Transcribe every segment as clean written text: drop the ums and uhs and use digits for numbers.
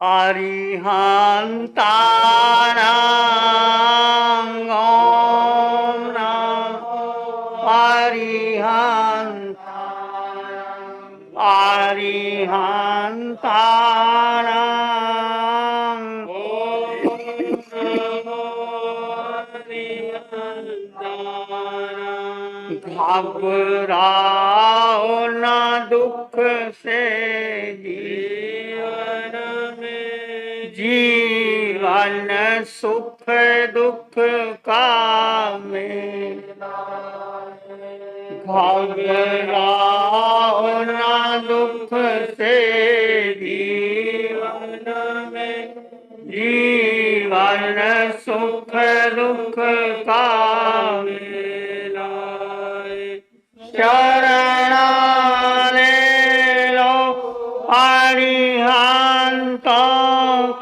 अरिहन्ताणां ॐ नमो अरिहन्ताणां घबराओ न दुख से जीवन सुख दुख का मेला। घबराओ न दुख से जीवन सुख दुख का मेला। शरण ले लो अरिहंतों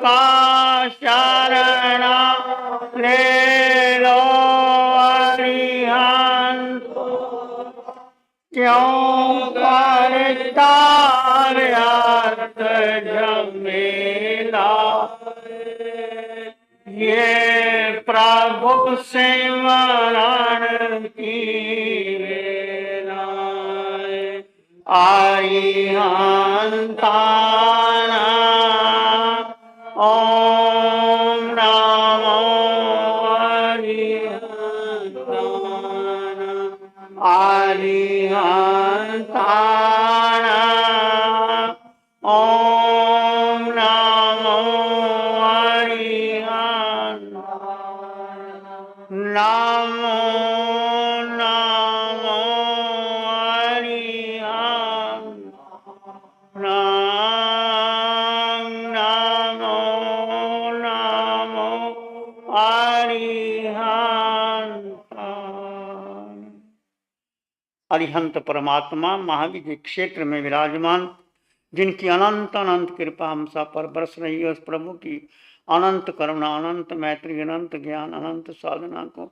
का, शरण ले लो अरिहंतों, क्यों करता व्यर्थ झमेला। ये प्रभु सिमरण की वेला। अरिहंताणां ॐ नमो अरिहंताणां। अरिहंताणां ॐ नमो अरिहंताणां। नमो नमो नमो नमो अरिहंताणां। अरिहंत परमात्मा महावीर के क्षेत्र में विराजमान, जिनकी अनंत अनंत कृपा हम सब पर बरस रही है, उस प्रभु की अनंत करुणा, अनंत मैत्री, अनंत ज्ञान, अनंत साधना को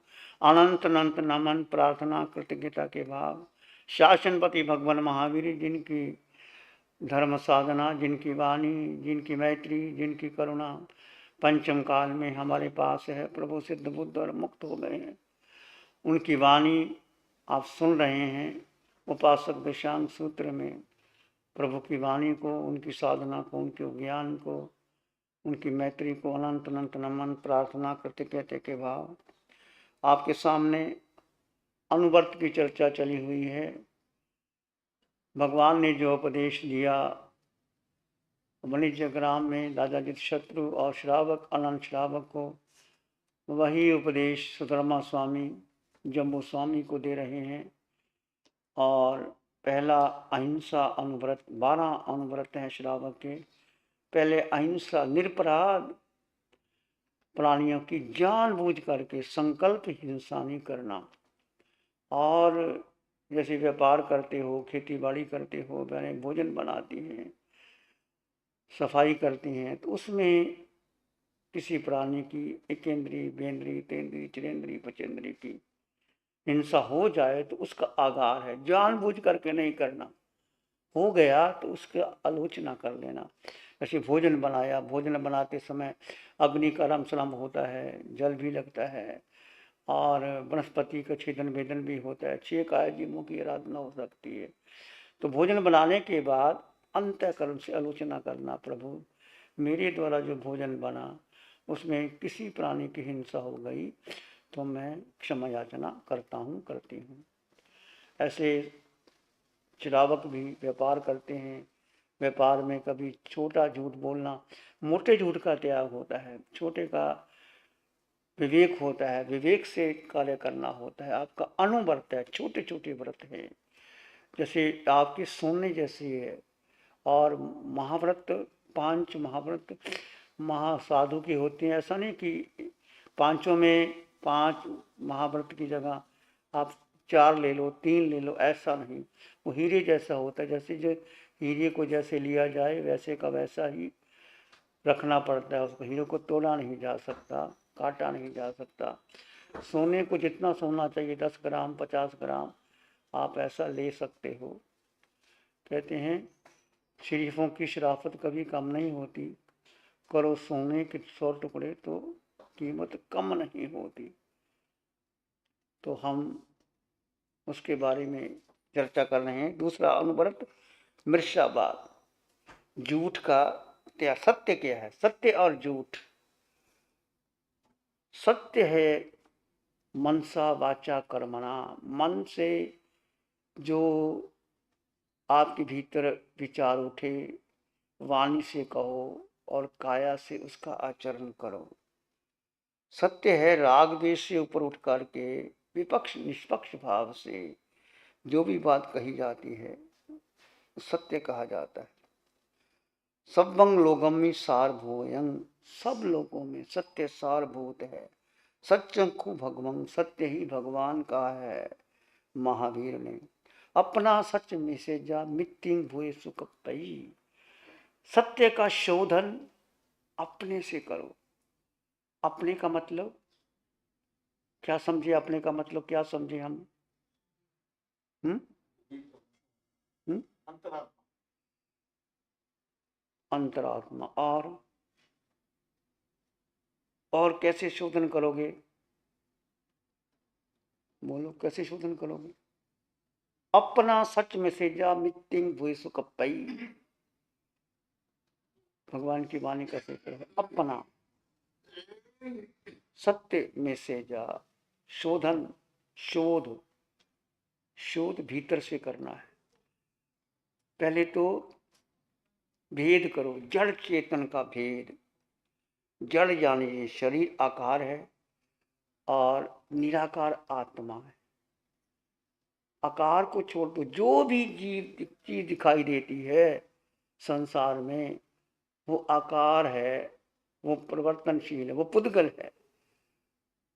अनंत अनंत नमन, प्रार्थना, कृतज्ञता के भाव। शासनपति भगवान महावीर, जिनकी धर्म साधना, जिनकी वाणी, जिनकी मैत्री, जिनकी करुणा पंचम काल में हमारे पास है, प्रभु सिद्ध बुद्ध और मुक्त हो गए हैं, उनकी वाणी आप सुन रहे हैं। उपासक दशांग सूत्र में प्रभु की वाणी को, उनकी साधना को, उनके ज्ञान को, उनकी मैत्री को अनंत अनंत नमन, प्रार्थना, कृतज्ञता के भाव। आपके सामने अनुवर्त की चर्चा चली हुई है। भगवान ने जो उपदेश दिया वाणिज्य ग्राम में दादाजी शत्रु और श्रावक अनंत श्रावक को, वही उपदेश सुधर्मा स्वामी जम्बू स्वामी को दे रहे हैं। और पहला अहिंसा अनुव्रत, 12 अनुव्रत हैं श्रावक के। पहले अहिंसा, निरपराध प्राणियों की जानबूझ करके संकल्प हिंसा नहीं करना। और जैसे व्यापार करते हो, खेती बाड़ी करते हो, बहनें भोजन बनाती हैं, सफाई करती हैं, तो उसमें किसी प्राणी की एकेंद्री, बेंद्री, तेंद्री, चिरेंद्री, पचेंद्री की हिंसा हो जाए तो उसका आगार है जानबूझ करके नहीं करना। हो गया तो उसकी आलोचना कर लेना। जैसे भोजन बनाया, भोजन बनाते समय अग्नि का रमसलम होता है, जल भी लगता है, और वनस्पति का छेदन भेदन भी होता है, 6 काय जीवों की आराधना हो सकती है। तो भोजन बनाने के बाद अंतःकरण से आलोचना करना, प्रभु मेरे द्वारा जो भोजन बना उसमें किसी प्राणी की हिंसा हो गई तो मैं क्षमा याचना करता हूँ, करती हूँ। ऐसे श्रावक भी व्यापार करते हैं। व्यापार में कभी छोटा झूठ बोलना, मोटे झूठ का त्याग होता है, छोटे का विवेक होता है, विवेक से कार्य करना होता है। आपका अनुव्रत है, छोटे छोटे व्रत है, जैसे आपकी सोने जैसी है। और महाव्रत, 5 महाव्रत महासाधु की होती हैं। ऐसा नहीं कि पांचों में 5 महाव्रत की जगह आप 4 ले लो, 3 ले लो, ऐसा नहीं। वो हीरे जैसा होता है, जैसे जो हीरे को जैसे लिया जाए वैसे का वैसा ही रखना पड़ता है। उसको, हीरे को तोड़ा नहीं जा सकता, काटा नहीं जा सकता। सोने को जितना सोना चाहिए 10 ग्राम 50 ग्राम आप ऐसा ले सकते हो। कहते हैं शरीफों की शराफत कभी कम नहीं होती। करो सोने के 100 टुकड़े तो कीमत कम नहीं होती। तो हम उसके बारे में चर्चा कर रहे हैं। दूसरा अनुव्रत मृषावाद, झूठ का क्या सत्य क्या है, सत्य और झूठ। सत्य है मनसा वाचा कर्मणा, मन से जो आपके भीतर विचार उठे वाणी से कहो और काया से उसका आचरण करो। सत्य है राग द्वेष से ऊपर उठ करके विपक्ष निष्पक्ष भाव से जो भी बात कही जाती है सत्य कहा जाता है। सब्बं लोगम सारभूयं, सब लोगों में सत्य सारभूत है। सत्यंखु भगवं, सत्य ही भगवान का है। महावीर ने अपना सच में से जा मित्तिं भूय सुख पई। सत्य का शोधन अपने से करो। अपने का मतलब क्या समझे, अपने का मतलब क्या समझे हम? अंतरात्मा। और कैसे शोधन करोगे? बोलो कैसे शोधन करोगे? अपना सच में से जा मित्तिं भूय सुख पई। भगवान की वाणी कैसे है? अपना सत्य में से जा, शोधन शोध, शोध भीतर से करना है। पहले तो भेद करो, जड़ चेतन का भेद। जड़ यानी ये शरीर आकार है और निराकार आत्मा है। आकार को छोड़ दो, जो भी जीव चीज दिखाई देती है संसार में वो आकार है, वो परिवर्तनशील है, वो पुद्गल है।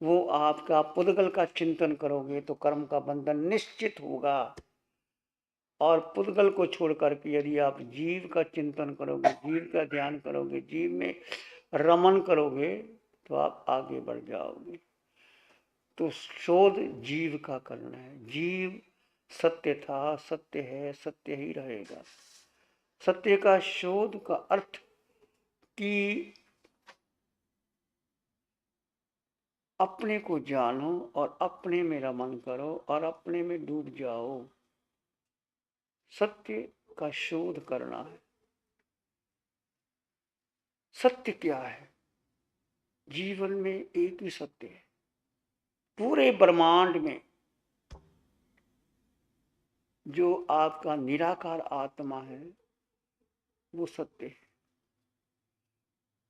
वो आपका पुद्गल का चिंतन करोगे तो कर्म का बंधन निश्चित होगा। और पुद्गल को छोड़ करके यदि आप जीव का चिंतन करोगे, जीव का ध्यान करोगे, जीव में रमन करोगे तो आप आगे बढ़ जाओगे। तो शोध जीव का करना है। जीव सत्य था, सत्य है, सत्य ही रहेगा। सत्य का शोध का अर्थ कि अपने को जानो और अपने में रमन करो और अपने में डूब जाओ। सत्य का शोध करना है। सत्य क्या है? जीवन में एक ही सत्य है। पूरे ब्रह्मांड में जो आपका निराकार आत्मा है वो सत्य है,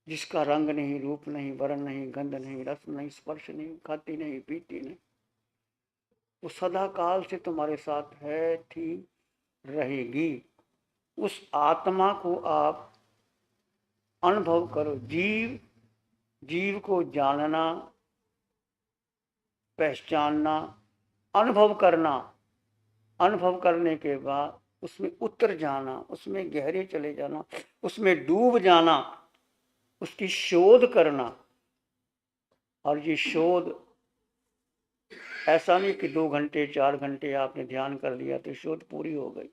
जिसका रंग नहीं, रूप नहीं, वर्ण नहीं, गंध नहीं, रस नहीं, स्पर्श नहीं, खाती नहीं, पीती नहीं। वो सदा काल से तुम्हारे साथ है, थी, रहेगी। उस आत्मा को आप अनुभव करो। जीव, जीव को जानना, पहचानना, अनुभव करना। अनुभव करने के बाद उसमें उतर जाना, उसमें गहरे चले जाना, उसमें डूब जाना, उसकी शोध करना। और ये शोध ऐसा नहीं कि 2 घंटे 4 घंटे आपने ध्यान कर लिया तो शोध पूरी हो गई।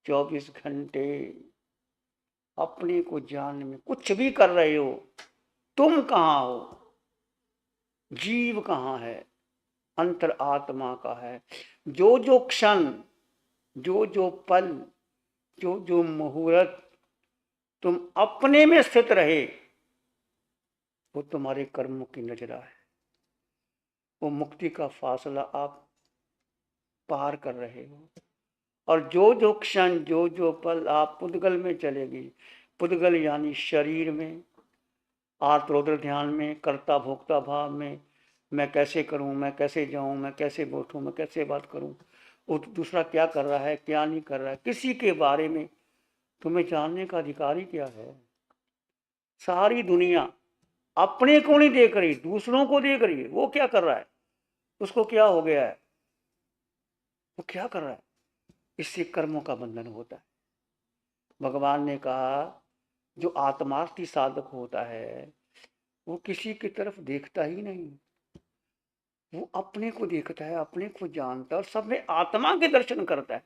24 घंटे अपने को जानने में, कुछ भी कर रहे हो, तुम कहाँ हो, जीव कहाँ है, अंतर आत्मा का है। जो जो क्षण, जो जो पल, जो जो मुहूर्त तुम अपने में स्थित रहे वो तुम्हारे कर्मों की नजरा है। वो मुक्ति का फासला आप पार कर रहे हो। और जो जो क्षण, जो जो पल आप पुद्गल में चलेगी, पुद्गल यानी शरीर में, आर्तरोदर ध्यान में, कर्ता भोक्ता भाव में, मैं कैसे करूं, मैं कैसे जाऊं, मैं कैसे बैठूं, मैं कैसे बात करूं, वो दूसरा क्या कर रहा है, क्या नहीं कर रहा है, किसी के बारे में तुम्हें जानने का अधिकार ही क्या है? सारी दुनिया अपने को नहीं देख रही, दूसरों को देख रही है। वो क्या कर रहा है, उसको क्या हो गया है, वो क्या कर रहा है? इससे कर्मों का बंधन होता है। भगवान ने कहा जो आत्मार्थी साधक होता है वो किसी की तरफ देखता ही नहीं, वो अपने को देखता है, अपने को जानता है और सब में आत्मा के दर्शन करता है।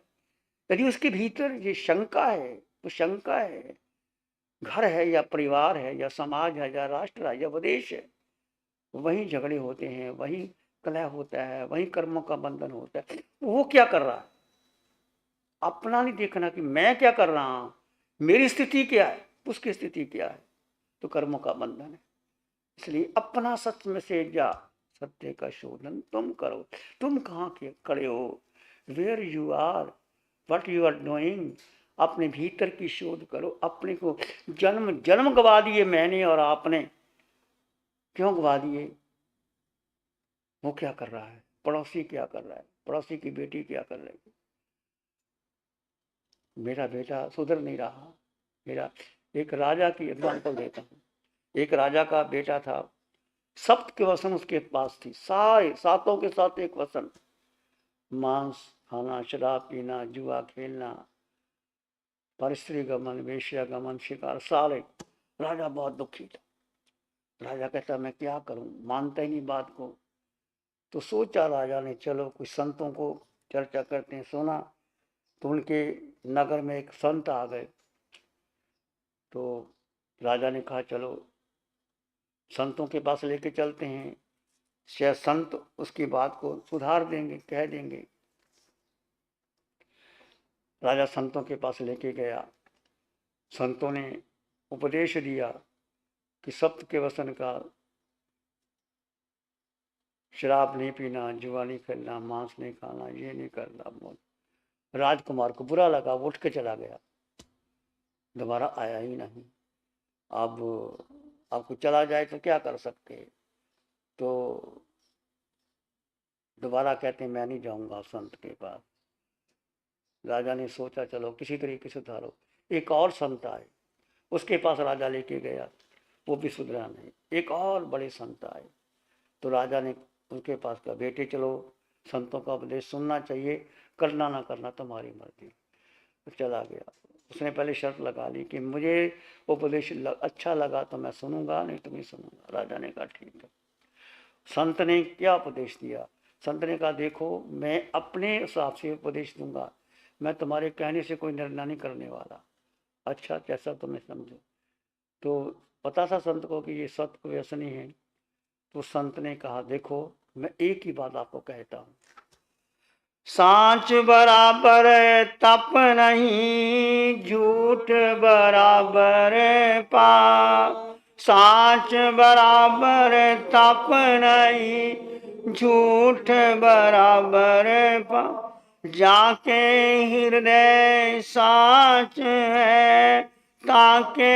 यदि उसके भीतर ये शंका है तो शंका है घर है या परिवार है या समाज है या राष्ट्र है या विदेश है, वहीं झगड़े होते हैं, वहीं कलह होता है, वहीं कर्मों का बंधन होता है। वो क्या कर रहा है, अपना नहीं देखना कि मैं क्या कर रहा हूं, मेरी स्थिति क्या है, उसकी स्थिति क्या है, तो कर्मों का बंधन है। इसलिए अपना सत्य में से जा, सत्य का शोधन तुम करो। तुम कहाँ के खड़े हो, where you are, what you are doing, अपने भीतर की शोध करो। अपने को जन्म जन्म गवा दिए मैंने और आपने, क्यों गवा दिए? वो क्या कर रहा है, पड़ोसी क्या कर रहा है, पड़ोसी की बेटी क्या कर रही है, मेरा बेटा सुधर नहीं रहा। मेरा एक राजा की एग्जाम्पल देता हूँ। एक राजा का बेटा था, सप्त के वसन उसके पास थी, सारे सातों के साथ एक वसन, मांस खाना, शराब पीना, जुआ खेलना, परस्त्री गमन, वेश्या गमन, शिकार, सारे। राजा बहुत दुखी था। राजा कहता मैं क्या करूं, मानता ही नहीं बात को। तो सोचा राजा ने, चलो कुछ संतों को चर्चा करते हैं। सुना तो उनके नगर में एक संत आ गए। तो राजा ने कहा चलो संतों के पास लेके चलते हैं, शायद संत उसकी बात को सुधार देंगे, कह देंगे। राजा संतों के पास लेके गया। संतों ने उपदेश दिया कि सप्त के वसन का, शराब नहीं पीना, जुआ नहीं खेलना, मांस नहीं खाना, ये नहीं करना। राजकुमार को बुरा लगा, वो उठ के चला गया, दोबारा आया ही नहीं। अब आपको चला जाए तो क्या कर सकते, तो दोबारा कहते मैं नहीं जाऊंगा संत के पास। राजा ने सोचा चलो किसी तरीके से उतारो। एक और संत आए, उसके पास राजा लेके गया, वो भी सुधरा नहीं। एक और बड़े संत आए, तो राजा ने उनके पास कहा बेटे चलो संतों का उपदेश सुनना चाहिए, करना ना करना तुम्हारी मर्जी। तो चला गया। उसने पहले शर्त लगा ली कि मुझे उपदेश अच्छा लगा तो मैं सुनूंगा, नहीं तो नहीं सुनूंगा। राजा ने कहा ठीक है। संत ने क्या उपदेश दिया? संत ने कहा देखो मैं अपने हिसाब से उपदेश दूंगा, मैं तुम्हारे कहने से कोई निर्णय नहीं करने वाला। अच्छा जैसा तुम्हें समझो। तो पता था संत को कि ये सत्य व्यसनी है। तो संत ने कहा देखो मैं एक ही बात आपको कहता हूँ, सांच बराबर तप नहीं, झूठ बराबर पाप। सांच बराबर तप नहीं, झूठ बराबर पाप। जाके हृदय सांच है, ताके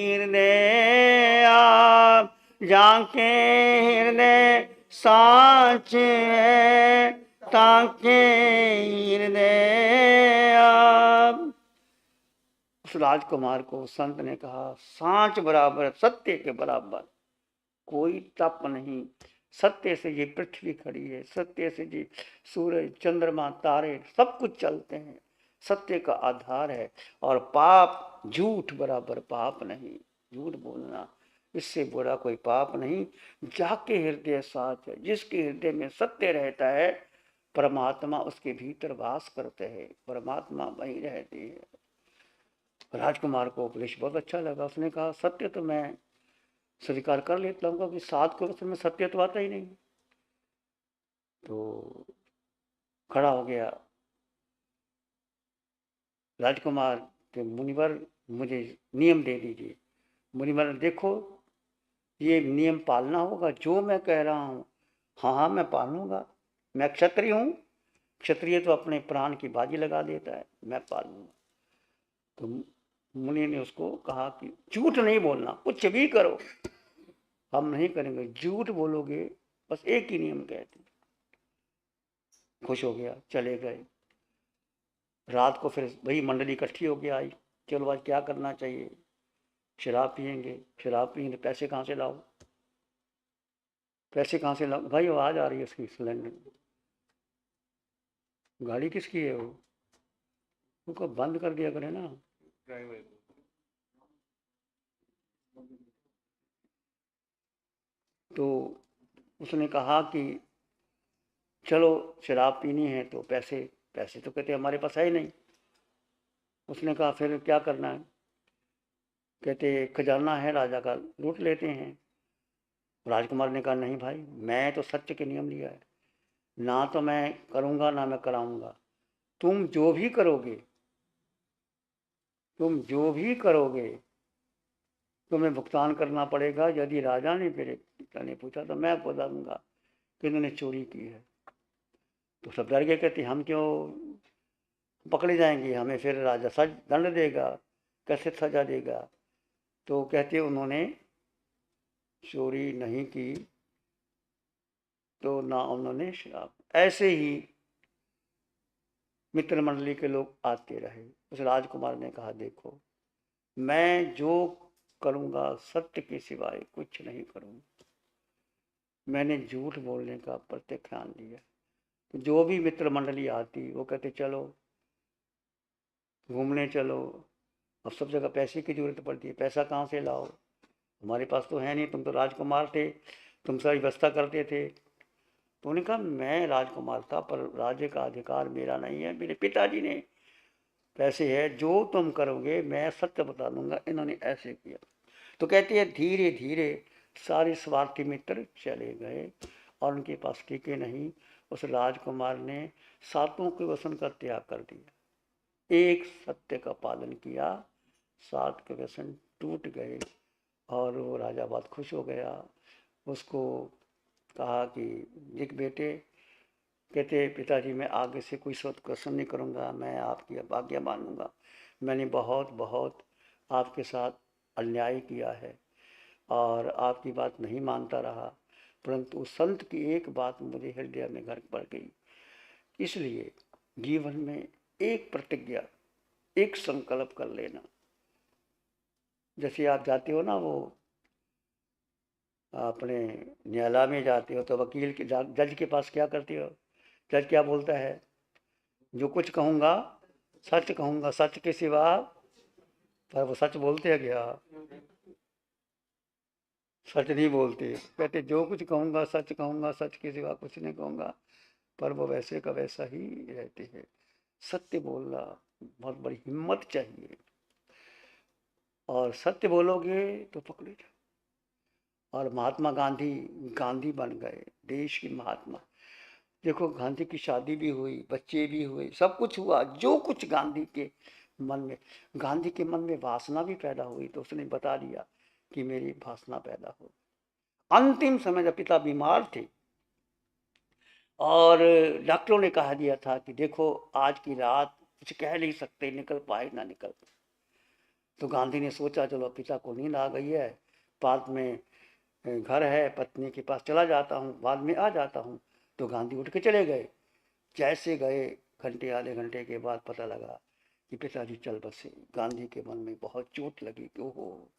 हृदय आप। जाके हृदय सांच है, ताके हृदय आप। उस राजकुमार को संत ने कहा सांच बराबर, सत्य के बराबर कोई तप नहीं। सत्य से ये पृथ्वी खड़ी है, सत्य से ये सूरज चंद्रमा तारे सब कुछ चलते हैं, सत्य का आधार है। और पाप, झूठ बराबर पाप नहीं, झूठ बोलना इससे बुरा कोई पाप नहीं। जाके हृदय साच है, जिसके हृदय में सत्य रहता है परमात्मा उसके भीतर वास करते हैं, परमात्मा वहीं रहती है। राजकुमार को उपदेश बहुत अच्छा लगा। उसने कहा सत्य तो मैं स्वीकार कर लेता हूँ कि 7 में सत्य तो आता ही नहीं। तो खड़ा हो गया राजकुमार के, मुनिवर मुझे नियम दे दीजिए। मुनिवर देखो ये नियम पालना होगा, जो मैं कह रहा हूँ हाँ हाँ मैं पालूंगा, मैं क्षत्रिय हूँ, क्षत्रिय तो अपने प्राण की बाजी लगा देता है, मैं पालूंगा। तो मुनि ने उसको कहा कि झूठ नहीं बोलना, कुछ भी करो हम नहीं करेंगे, झूठ बोलोगे बस एक ही नियम कहते। खुश हो गया, चले गए। रात को फिर वही मंडली इकट्ठी होके आई, चलो आज क्या करना चाहिए? शराब पियेंगे। शराब पियेंगे, पैसे कहाँ से लाओ? पैसे कहाँ से लाओ? भाई आवाज आ रही है उसकी, सिलेंडर गाड़ी किसकी है वो? उसको बंद कर दिया करे ना। तो उसने कहा कि चलो शराब पीनी है तो पैसे, पैसे तो कहते हमारे पास है ही नहीं। उसने कहा फिर क्या करना है? कहते खजाना है राजा का, लूट लेते हैं। राजकुमार ने कहा नहीं भाई, मैं तो सत्य के नियम लिया है, ना तो मैं करूँगा ना मैं कराऊँगा। तुम जो भी करोगे, तुम जो भी करोगे तुम्हें भुगतान करना पड़ेगा। यदि राजा ने मेरे पिता ने पूछा तो मैं बता दूंगा कि इन्होंने चोरी की है। तो सब डर गए, कहते हम क्यों पकड़े जाएंगे, हमें फिर राजा दंड देगा, कैसे सजा देगा। तो कहते उन्होंने चोरी नहीं की, तो ना उन्होंने शराब। ऐसे ही मित्र मंडली के लोग आते रहे। उस राजकुमार ने कहा देखो, मैं जो करूँगा सत्य के सिवाय कुछ नहीं करूँगा। मैंने झूठ बोलने का प्रत्याख्यान लिया। तो जो भी मित्र मंडली आती वो कहते चलो घूमने चलो। अब सब जगह पैसे की जरूरत पड़ती है, पैसा कहाँ से लाओ, हमारे पास तो है नहीं, तुम तो राजकुमार थे, तुम सारी व्यवस्था करते थे। तो उन्होंने कहा मैं राजकुमार था पर राज्य का अधिकार मेरा नहीं है, मेरे पिताजी ने पैसे है, जो तुम करोगे मैं सत्य बता दूंगा। इन्होंने ऐसे किया। तो कहते हैं धीरे धीरे सारे स्वार्थी मित्र चले गए और उनके पास टीके नहीं। उस राजकुमार ने सातों के वसन का त्याग कर दिया, एक सत्य का पालन किया, 7 के व्यसन टूट गए और वो राजा बहुत खुश हो गया। उसको कहा कि देख बेटे, कहते पिताजी मैं आगे से कोई क्वेश्चन नहीं करूँगा, मैं आपकी आज्ञा मानूंगा। मैंने बहुत बहुत आपके साथ अन्याय किया है और आपकी बात नहीं मानता रहा, परंतु संत की एक बात मुझे हृदय में घर पड़ गई। इसलिए जीवन में एक प्रतिज्ञा, एक संकल्प कर लेना। जैसे आप जाते हो ना, वो अपने न्यायालय में जाते हो तो वकील के जज के पास क्या करते हो, जज क्या बोलता है, जो कुछ कहूँगा सच कहूँगा, सच के सिवा। पर वो सच बोलते हैं क्या, सच नहीं बोलते। कहते जो कुछ कहूँगा सच कहूँगा, सच के सिवा कुछ नहीं कहूँगा। पर वो वैसे का वैसा ही रहते हैं। सत्य बोलना बहुत बड़ी हिम्मत चाहिए, और सत्य बोलोगे तो पकड़े जाओ। और महात्मा गांधी गांधी बन गए, देश की महात्मा। देखो गांधी की शादी भी हुई, बच्चे भी हुए, सब कुछ हुआ। जो कुछ गांधी के मन में, गांधी के मन में वासना भी पैदा हुई तो उसने बता दिया कि मेरी वासना पैदा हो। अंतिम समय जब पिता बीमार थे और डॉक्टरों ने कहा दिया था कि देखो आज की रात कुछ कह नहीं सकते, निकल पाए ना निकल पाए। तो गांधी ने सोचा चलो पिता को नींद आ गई है, बाद में घर है, पत्नी के पास चला जाता हूँ, बाद में आ जाता हूँ। तो गांधी उठ के चले गए। जैसे गए घंटे आधे घंटे के बाद पता लगा कि पिताजी चल बसे। गांधी के मन में बहुत चोट लगी कि ओहो,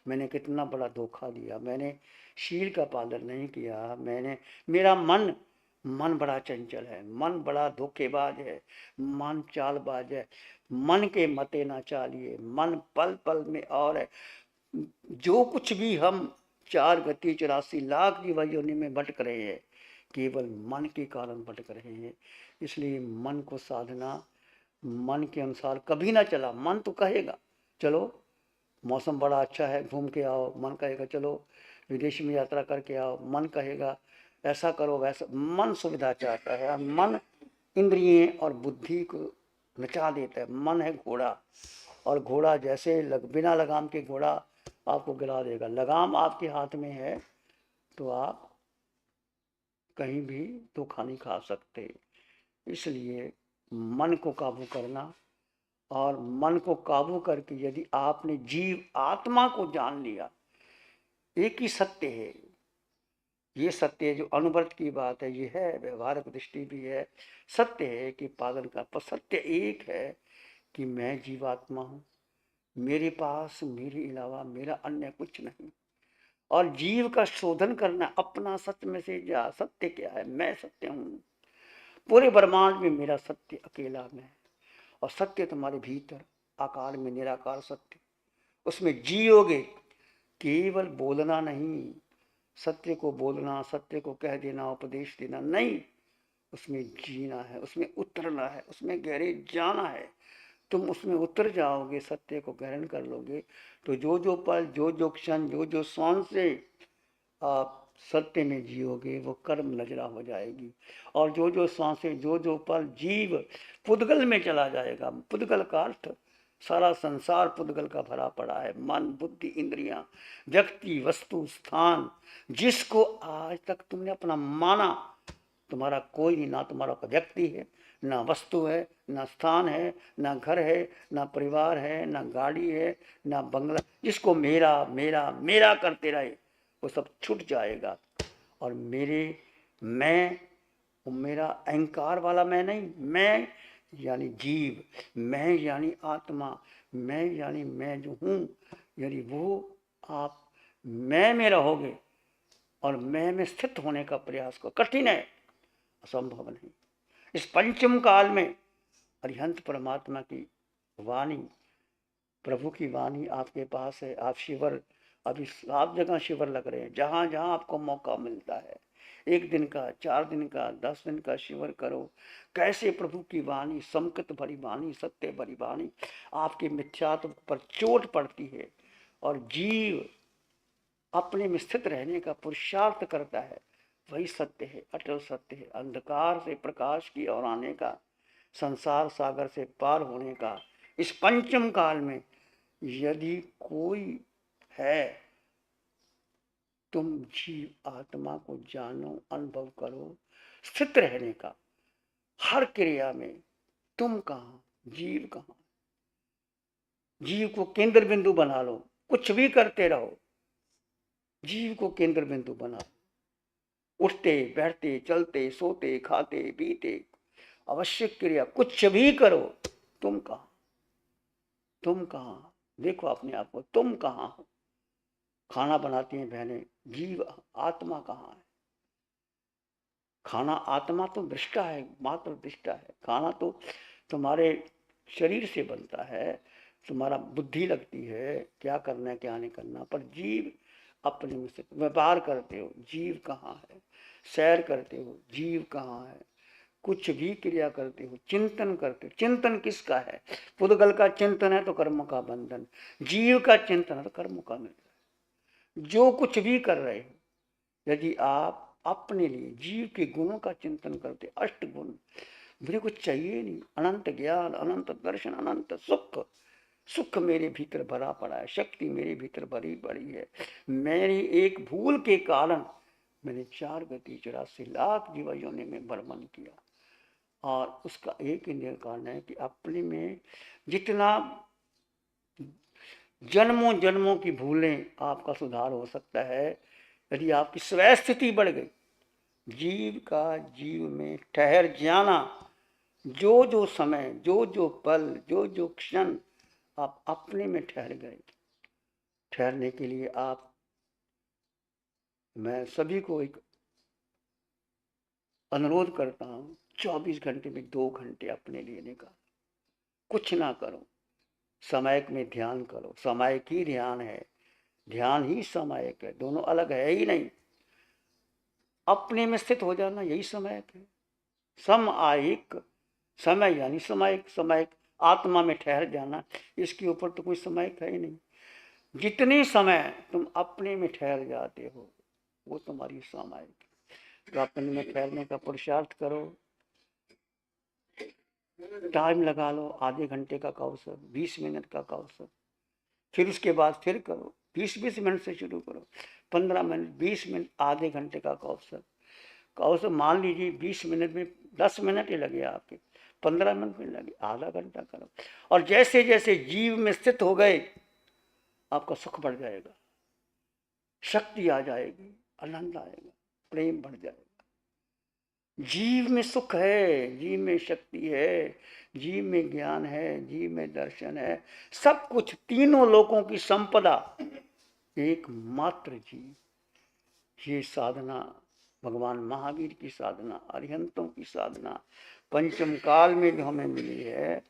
मैंने कितना बड़ा धोखा दिया, मैंने शील का पालन नहीं किया, मैंने मेरा मन बड़ा चंचल है, मन बड़ा धोखेबाज है, मन चालबाज है। मन के मते ना चालिए, मन पल पल में और है। जो कुछ भी हम 4 गति 84 लाख की योनि में भटक रहे हैं, केवल मन के कारण भटक रहे हैं। इसलिए मन को साधना, मन के अनुसार कभी ना चला। मन तो कहेगा चलो मौसम बड़ा अच्छा है घूम के आओ, मन कहेगा चलो विदेश में यात्रा करके आओ, मन कहेगा ऐसा करो वैसा। मन सुविधा चाहता है, मन इंद्रिय और बुद्धि को नचा देता है। मन है घोड़ा, और घोड़ा जैसे बिना लगाम के घोड़ा आपको गिरा देगा। लगाम आपके हाथ में है तो आप कहीं भी धोखा नहीं खा सकते। इसलिए मन को काबू करना, और मन को काबू करके यदि आपने जीव आत्मा को जान लिया, एक ही सत्य है। ये सत्य है जो अनुभव की बात है, ये है व्यवहारिक दृष्टि भी है। सत्य है कि पालन का, पर सत्य एक है कि मैं जीवात्मा हूँ, मेरे पास मेरे अलावा मेरा अन्य कुछ नहीं। और जीव का शोधन करना, अपना सत्य में से जा सत्य क्या है, मैं सत्य हूँ, पूरे ब्रह्मांड में मेरा सत्य अकेला मैं। और सत्य तुम्हारे भीतर आकार में निराकार सत्य, उसमें जियोगे। केवल बोलना नहीं, सत्य को बोलना, सत्य को कह देना, उपदेश देना नहीं, उसमें जीना है, उसमें उतरना है, उसमें गहरे जाना है। तुम उसमें उतर जाओगे, सत्य को ग्रहण कर लोगे, तो जो जो पल, जो जो क्षण, जो जो श्वास से आप सत्य में जियोगे वो कर्म नजरा हो जाएगी। और जो जो सांसें, जो जो पल जीव पुद्गल में चला जाएगा। पुद्गल का अर्थ सारा संसार पुद्गल का भरा पड़ा है। मन, बुद्धि, इंद्रियां, व्यक्ति, वस्तु, स्थान, जिसको आज तक तुमने अपना माना, तुम्हारा कोई नहीं, ना तुम्हारा कोई व्यक्ति है, ना वस्तु है, ना स्थान है, ना घर है, ना परिवार है, ना गाड़ी है, ना बंगला, जिसको मेरा मेरा मेरा करते रहे वो सब छूट जाएगा। और मैं, वो मेरा अहंकार वाला मैं नहीं, मैं यानी जीव, मैं यानी आत्मा, मैं यानी मैं जो हूँ, यदि वो आप मैं में रहोगे और मैं में स्थित होने का प्रयास करो, कठिन है, असंभव नहीं। इस पंचम काल में अरिहंत परमात्मा की वाणी, प्रभु की वाणी आपके पास है। आप शिविर, अभी सब जगह शिविर लग रहे हैं, जहाँ जहाँ आपको मौका मिलता है, 1 दिन का, 4 दिन का, 10 दिन का शिविर करो। कैसे प्रभु की वाणी, संकट भरी वाणी, सत्य भरी वाणी आपके मिथ्यात्व पर चोट पड़ती है और जीव अपने में स्थित रहने का पुरुषार्थ करता है। वही सत्य है, अटल सत्य है। अंधकार से प्रकाश की ओर आने का, संसार सागर से पार होने का इस पंचम काल में यदि कोई है, तुम जीव आत्मा को जानो, अनुभव करो, स्थित रहने का। हर क्रिया में तुम कहाँ, जीव कहाँ। जीव को केंद्र बिंदु बना लो, कुछ भी करते रहो, जीव को केंद्र बिंदु बना लो। उठते बैठते, चलते, सोते, खाते, पीते, आवश्यक क्रिया कुछ भी करो, तुम कहाँ, तुम कहाँ। देखो अपने आप को, तुम कहाँ हो। खाना बनाती हैं बहनें, जीव आत्मा कहाँ है। खाना आत्मा तो दृष्टा है, मात्र दृष्टा है। खाना तो तुम्हारे शरीर से बनता है, तुम्हारा बुद्धि लगती है क्या करना है क्या नहीं करना, पर जीव अपने में से व्यापार करते हो, जीव कहाँ है। सैर करते हो, जीव कहाँ है। कुछ भी क्रिया करते हो, चिंतन करते हो, चिंतन किसका है। पुद्गल का चिंतन है तो कर्म का बंधन, जीव का चिंतन है तो कर्म का मिलन। जो कुछ भी कर रहे हो, यदि आप अपने लिए जीव के गुणों का चिंतन करते, अष्ट गुण, मुझे कुछ चाहिए नहीं, अनंत ज्ञान, अनंत दर्शन, अनंत सुख, सुख मेरे भीतर भरा पड़ा है, शक्ति मेरे भीतर भरी पड़ी है। मेरी एक भूल के कारण मैंने 4 गति 84 लाख जीव योनि में भ्रमण किया, और उसका एक ही कारण है कि अपने में जितना जन्मों जन्मों की भूलें, आपका सुधार हो सकता है यदि आपकी स्वय स्थिति बढ़ गई। जीव का जीव में ठहर जाना, जो जो समय, जो जो पल, जो जो क्षण आप अपने में ठहर गए, ठहरने के लिए मैं सभी को एक अनुरोध करता हूँ, 24 घंटे में 2 घंटे अपने लिए निकालो, कुछ ना करो, समय में ध्यान करो। समय की ध्यान है, ध्यान ही समय है, दोनों अलग है ही नहीं। अपने में स्थित हो जाना यही समय है। समायिक, समय यानी समायिक, समायिक आत्मा में ठहर जाना, इसके ऊपर तो कोई समय है ही नहीं। जितने समय तुम अपने में ठहर जाते हो वो तुम्हारी सामायिक। तो अपने में ठहरने का पुरुषार्थ करो, टाइम लगा लो, आधे घंटे का कौशल, 20 मिनट का कौशल, फिर उसके बाद फिर करो, 20-20 मिनट से शुरू करो, 15 मिनट, 20 मिनट, आधे घंटे का कौशल। कौशल मान लीजिए 20 मिनट में 10 मिनट ही लगे आपके, 15 मिनट में लगे, आधा घंटा करो। और जैसे जैसे जीव में स्थित हो गए आपका सुख बढ़ जाएगा, शक्ति आ जाएगी, आनंद आएगा, प्रेम बढ़ जाएगा। जीव में सुख है, जीव में शक्ति है, जीव में ज्ञान है, जीव में दर्शन है, सब कुछ, तीनों लोकों की संपदा एकमात्र जीव। ये साधना भगवान महावीर की साधना, अरिहंतों की साधना पंचम काल में जो हमें मिली है,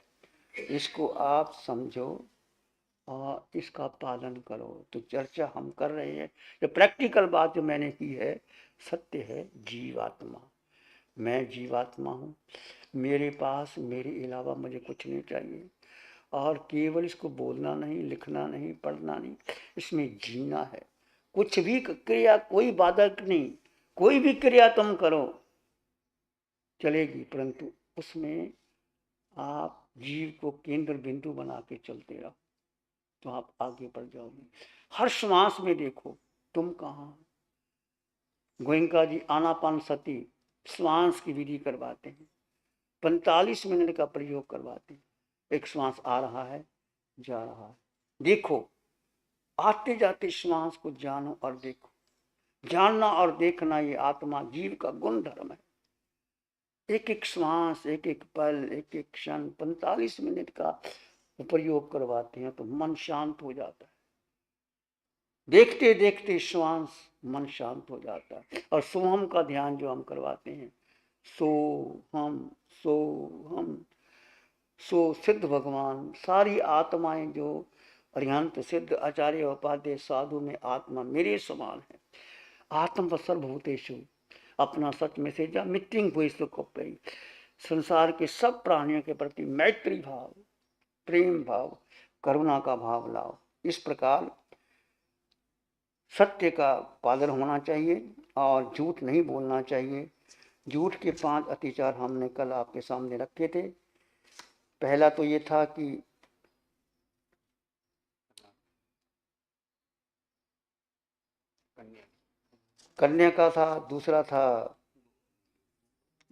इसको आप समझो और इसका पालन करो। तो चर्चा हम कर रहे हैं, जो प्रैक्टिकल बात जो मैंने की है, सत्य है, जीवात्मा, मैं जीवात्मा हूँ, मेरे पास मेरे अलावा मुझे कुछ नहीं चाहिए। और केवल इसको बोलना नहीं, लिखना नहीं, पढ़ना नहीं, इसमें जीना है। कुछ भी क्रिया, कोई बाधक नहीं, कोई भी क्रिया तुम करो चलेगी, परंतु उसमें आप जीव को केंद्र बिंदु बना के चलते रहो तो आप आगे बढ़ जाओगे। हर श्वास में देखो तुम कहाँ। गोयंका जी आनापान सती श्वास की विधि करवाते हैं, 45 मिनट का प्रयोग करवाते हैं। एक श्वास आ रहा है, जा रहा है, देखो, आते जाते श्वास को जानो और देखो। जानना और देखना ये आत्मा जीव का गुण धर्म है। एक एक श्वास, एक एक पल, एक एक क्षण 45 मिनट का प्रयोग करवाते हैं तो मन शांत हो जाता है। देखते देखते श्वास मन शांत हो जाता है। और सोहम का ध्यान जो हम करवाते हैं, सो हम, सो हम, सो सिद्ध भगवान, सारी आत्माएं जो अरिहंत सिद्ध आचार्य उपाध्याय साधु में आत्मा मेरे समान है। आत्म सर्वभूतेषु अपना सच में से जा मित्रिंग हुई सुख पई। संसार के सब प्राणियों के प्रति मैत्री भाव, प्रेम भाव, करुणा का भाव लाओ। इस प्रकार सत्य का पालन होना चाहिए और झूठ नहीं बोलना चाहिए। झूठ के 5 अतिचार हमने कल आपके सामने रखे थे। पहला तो ये था कि कन्या का था, दूसरा था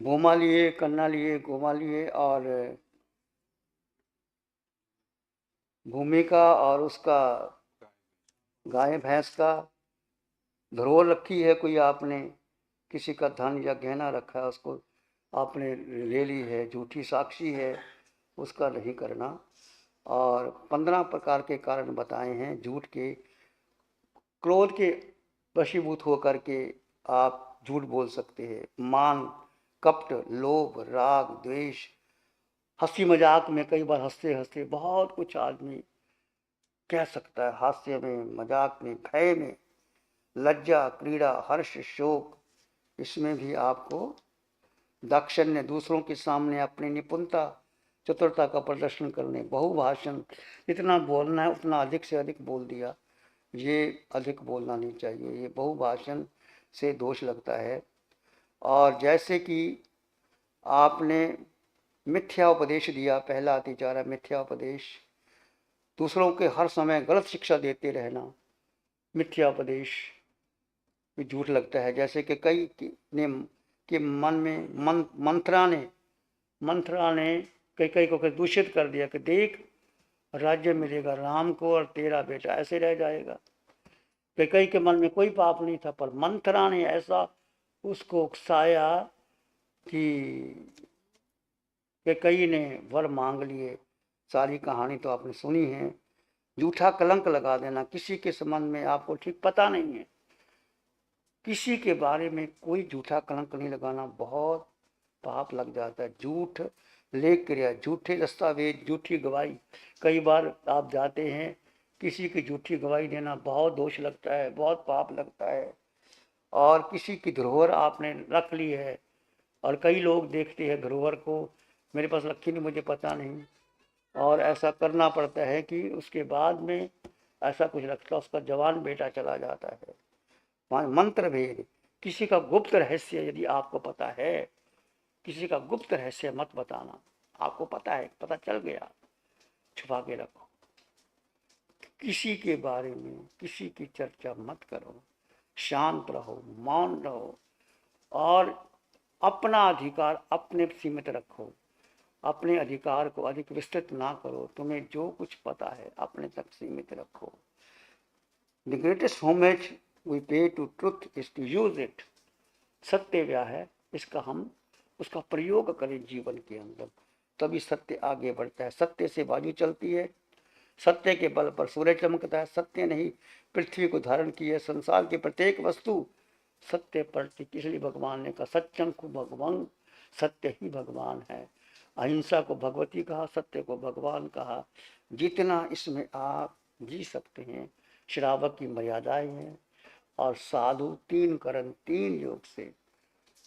भूमा लिए, कन्या लिए, गोमा लिए, और भूमिका और उसका गाय भैंस का धरोहर रखी है कोई आपने, किसी का धन या गहना रखा है उसको आपने ले ली है, झूठी साक्षी है, उसका नहीं करना। और 15 प्रकार के कारण बताए हैं झूठ के। क्रोध के वशीभूत होकर के आप झूठ बोल सकते हैं। मान, कपट, लोभ, राग, द्वेष, हंसी मजाक में कई बार हंसते हंसते बहुत कुछ आदमी कह सकता है, हास्य में, मजाक में, भय में, लज्जा, क्रीड़ा, हर्ष, शोक, इसमें भी आपको दाक्षिण्य, दूसरों के सामने अपनी निपुणता, चतुरता का प्रदर्शन करने, बहुभाषण, जितना बोलना है उतना अधिक से अधिक बोल दिया, ये अधिक बोलना नहीं चाहिए, ये बहुभाषण से दोष लगता है। और जैसे कि आपने मिथ्या उपदेश दिया, पहला अतिचार है मिथ्या उपदेश। दूसरों के हर समय गलत शिक्षा देते रहना, मिथ्या उपदेश भी झूठ लगता है। जैसे कि कई ने के मन में मंत्रा ने कई को दूषित कर दिया कि देख राज्य मिलेगा राम को और तेरा बेटा ऐसे रह जाएगा। कई के मन में कोई पाप नहीं था, पर मंत्रा ने ऐसा उसको उकसाया कि कई ने वर मांग लिए। सारी कहानी तो आपने सुनी है। झूठा कलंक लगा देना, किसी के संबंध में आपको ठीक पता नहीं है, किसी के बारे में कोई झूठा कलंक नहीं लगाना, बहुत पाप लग जाता है। झूठ लेख क्रिया, झूठे दस्तावेज, झूठी गवाही, कई बार आप जाते हैं किसी की झूठी गवाही देना बहुत दोष लगता है, बहुत पाप लगता है। और किसी की धरोहर आपने रख ली है और कई लोग देखते हैं धरोहर को, मेरे पास रखी नहीं, मुझे पता नहीं, और ऐसा करना पड़ता है कि उसके बाद में ऐसा कुछ रखता, उसका जवान बेटा चला जाता है। मंत्र भेद, किसी का गुप्त रहस्य यदि आपको पता है, किसी का गुप्त रहस्य मत बताना। आपको पता है, पता चल गया, छुपा के रखो। किसी के बारे में किसी की चर्चा मत करो, शांत रहो, मौन रहो, और अपना अधिकार अपने सीमित रखो। अपने अधिकार को अधिक विस्तृत ना करो। तुम्हें जो कुछ पता है अपने तक सीमित रखो। The greatest homage we pay to truth is to use it. सत्य क्या है, इसका हम उसका प्रयोग करें जीवन के अंदर, तभी सत्य आगे बढ़ता है। सत्य से बाजू चलती है, सत्य के बल पर सूर्य चमकता है। सत्य नहीं पृथ्वी को धारण की है, संसार की प्रत्येक वस्तु सत्य पर, इसलिए भगवान ने कहा सत्यंकु भगवान, सत्य ही भगवान है। अहिंसा को भगवती कहा, सत्य को भगवान कहा। जितना इसमें आप जी सकते हैं, श्रावक की मर्यादाएं हैं। और साधु 3 करण 3 योग से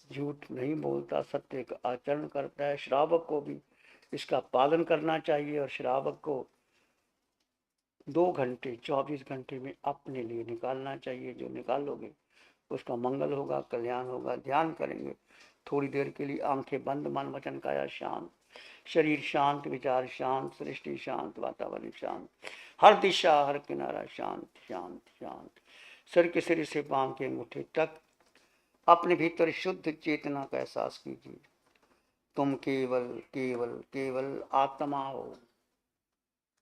झूठ नहीं बोलता, सत्य का आचरण करता है। श्रावक को भी इसका पालन करना चाहिए और श्रावक को 2 घंटे 24 घंटे में अपने लिए निकालना चाहिए। जो निकालोगे उसका मंगल होगा, कल्याण होगा। ध्यान करेंगे थोड़ी देर के लिए, आंखें बंद, मन वचन काया शांत, शरीर शांत, विचार शांत, सृष्टि शांत, वातावरण शांत, हर दिशा हर किनारा शांत शांत शांत। सिर के सिर से पांव के अंगूठे तक अपने भीतर शुद्ध चेतना का एहसास कीजिए। तुम केवल केवल केवल आत्मा हो।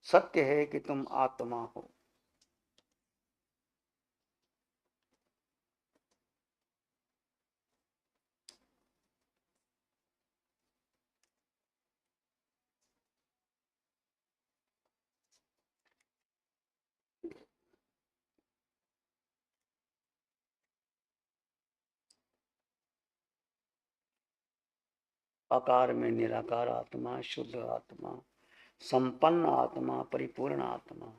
सत्य है कि तुम आत्मा हो। आकार में निराकार आत्मा, शुद्ध आत्मा, संपन्न आत्मा, परिपूर्ण आत्मा।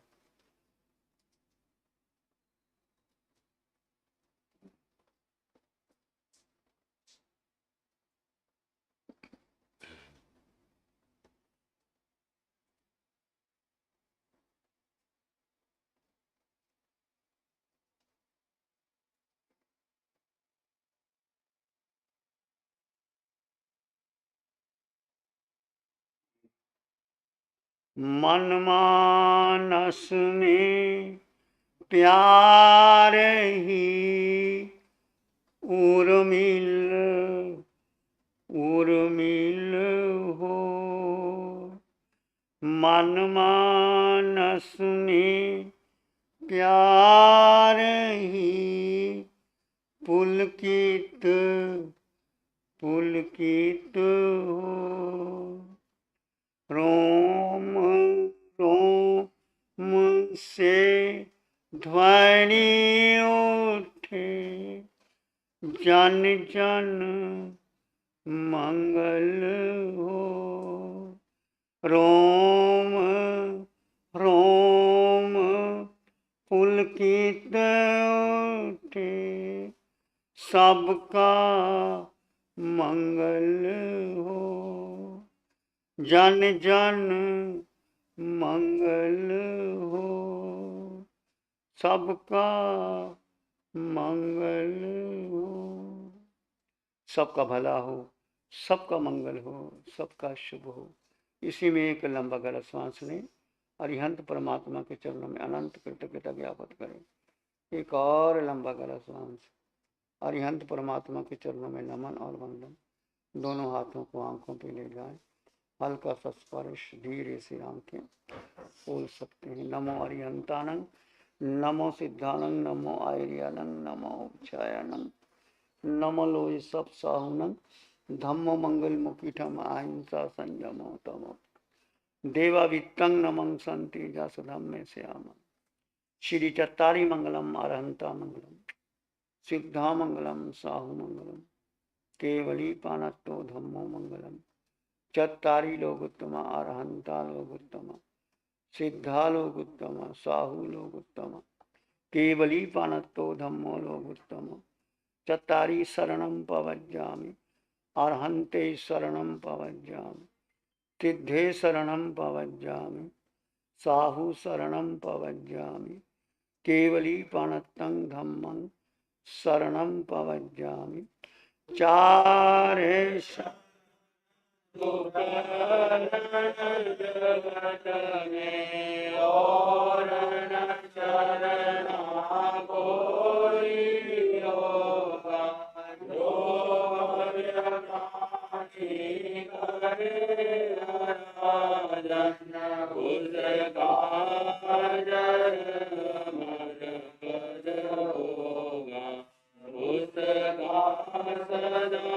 मन मानस में प्यार ही उर्मिल उर्मिल हो। मन मानस में प्यार ही पुलकित पुलकित हो। रोम रोम से ध्वनि उठे, जन जन मंगल हो। रोम रोम पुलकित उठे, सबका मंगल हो। जन जन मंगल हो, सबका मंगल हो। सबका भला हो, सबका मंगल हो, सबका शुभ हो। इसी में एक लंबा गहरा श्वास लें। अरिहंत परमात्मा के चरणों में अनंत कृतज्ञता ज्ञापित करें। एक और लंबा गहरा श्वास। अरिहंत परमात्मा के चरणों में नमन और वंदन। दोनों हाथों को आंखों पे ले जाएं। हल्का सा स्पर्श, धीरे से आंखें खोल सकते हैं। नमो अरिहंतानंद, नमो सिद्धानंद, नमो आयर्यानंद, नमो छायानंद, नमो लोय सब साहुनंद, धम्मो मंगल मुकीठम अहिंसा संयमो तमो देवावित्तं नमं संति जस धम्मे श्याम। श्री चत्तारी मंगलम अरहंता मंगलम, सिद्धा मंगलम साहु मंगलम, केवली पानत्तो धम्मो मंगलम। चत्तारी लोगोत्तमा, अरहंता लोगोत्तमा, सिद्धा लोगोत्तमा, साहु लोगोत्तमा, केवली पानत्तो धम्मो लोगोत्तमा। चत्तारी शरणं पवज्जामि, अरहन्ते शरणं पवज्जामि, सिद्धे शरणं पवज्जामि, साहु शरणं पवज्जामि, केवली पानत्तं धम्मं शरणं पवज्जामि। चारे और न चरणा कोई होगा, जो करे आराधन उसका जय अमर पद होगा, उसका सदा